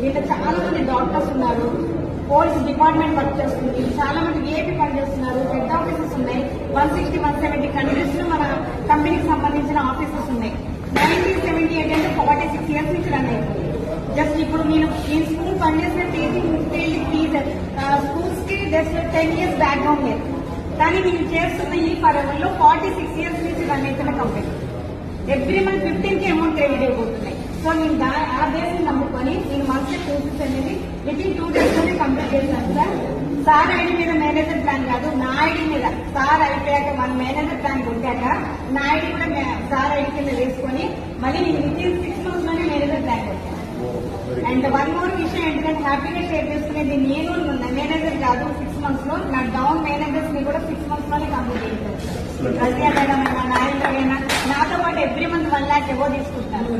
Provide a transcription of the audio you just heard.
వీళ్ళ చాలా మంది డాక్టర్స్ ఉన్నారు, పోలీస్ డిపార్ట్మెంట్ వర్క్ చేస్తుంది, చాలా మంది ఏపీ పనిచేస్తున్నారు, పెద్ద ఆఫీసెస్ ఉన్నాయి. 160, 170 కంట్రీస్ లో మన కంపెనీకి సంబంధించిన ఆఫీసెస్ ఉన్నాయి. 1978 అంటే 46 years నుంచి రన్ అయిపోయింది. జస్ట్ ఇప్పుడు నేను స్కూల్ పనిచేసిన టీచర్ స్కూల్స్ కి జస్ట్ 10 years బ్యాక్గ్రౌండ్ లేదు, కానీ నేను చేస్తున్న ఈ పర్వంలో 46 years నుంచి రన్ అవుతున్న కంపెనీ. ఎవ్రీ మంత్ 15కి అమౌంట్ క్రెడిట్ అయిపోతున్నాయి. సో నేను ఆ బేస్ నమ్ముకొని నేను మంత్లీ కోర్సెస్ అనేది వితిన్ 2 days లోనే కంప్లీట్ చేశాను సార్ ఐడి మీద మేనేజర్ ప్లాన్ కాదు, నా ఐడి మీద సార్ అయిపోయాక మన మేనేజర్ ప్లాన్ కొట్టాక నా ఐడి కూడా సార్ ఐడి కింద వేసుకొని మళ్ళీ నేను వితిన్ 6 months లోనే మేనేజర్ ప్లాన్ కొట్టాను. అండ్ వన్ మోర్ విషయం ఏంటంటే హ్యాపీగా షేర్ చేసుకునేది, నేను మేనేజర్ కాదు 6 months లో నా డౌన్ మేనేజర్స్ ని కూడా 6 months లోనే కంప్లీట్ చేశాను. రజియా మేడం అయినా నాయకులు అయినా నాతో పాటు ఎవ్రీ మంత్ 1 lakh ఎవో తీసుకుంటాను.